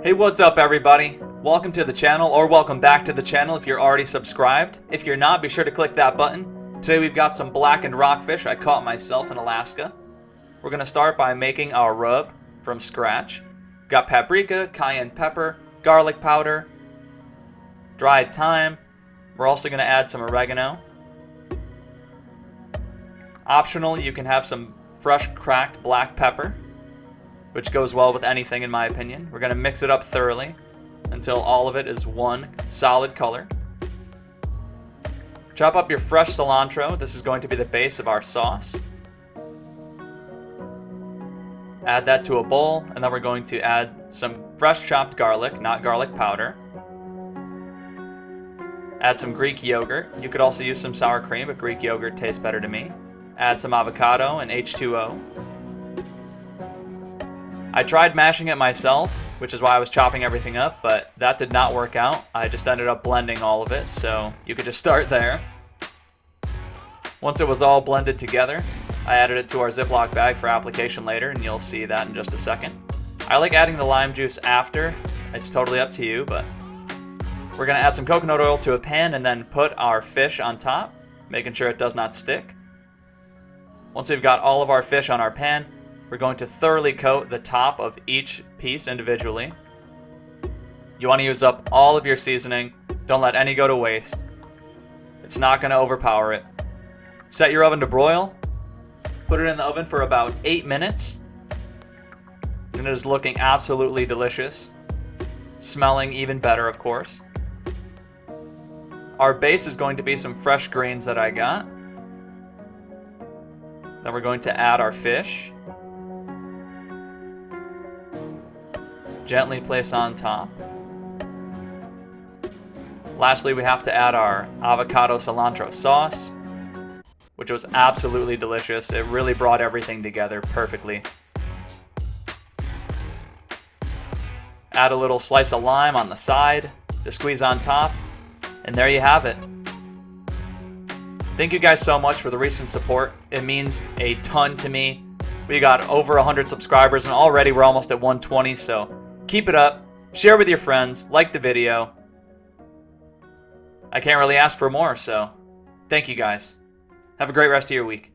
Hey, what's up everybody? Welcome to the channel, or welcome back to the channel if you're already subscribed. If you're not, be sure to click that button. Today we've got some blackened rockfish I caught myself in Alaska. We're going to start by making our rub from scratch. We've got paprika, cayenne pepper, garlic powder, dried thyme. We're also going to add some oregano. Optional, you can have some fresh cracked black pepper, which goes well with anything in my opinion. We're going to mix it up thoroughly until all of it is one solid color. Chop up your fresh cilantro. This is going to be the base of our sauce. Add that to a bowl, and then we're going to add some fresh chopped garlic, not garlic powder. Add some Greek yogurt. You could also use some sour cream, but Greek yogurt tastes better to me. Add some avocado and H2O. I tried mashing it myself, which is why I was chopping everything up, but that did not work out. I just ended up blending all of it, so you could just start there. Once it was all blended together, I added it to our Ziploc bag for application later, and you'll see that in just a second. I like adding the lime juice after. It's totally up to you, but we're going to add some coconut oil to a pan and then put our fish on top, making sure it does not stick. Once we've got all of our fish on our pan, we're going to thoroughly coat the top of each piece individually. You want to use up all of your seasoning. Don't let any go to waste. It's not going to overpower it. Set your oven to broil. Put it in the oven for about 8 minutes. And it is looking absolutely delicious. Smelling even better, of course. Our base is going to be some fresh greens that I got. Then we're going to add our fish. Gently place on top. Lastly, we have to add our avocado cilantro sauce, which was absolutely delicious. It really brought everything together perfectly. Add a little slice of lime on the side to squeeze on top, and there you have it. Thank you guys so much for the recent support. It means a ton to me. We got over 100 subscribers, and already we're almost at 120, so keep it up, share with your friends, like the video. I can't really ask for more, so thank you guys. Have a great rest of your week.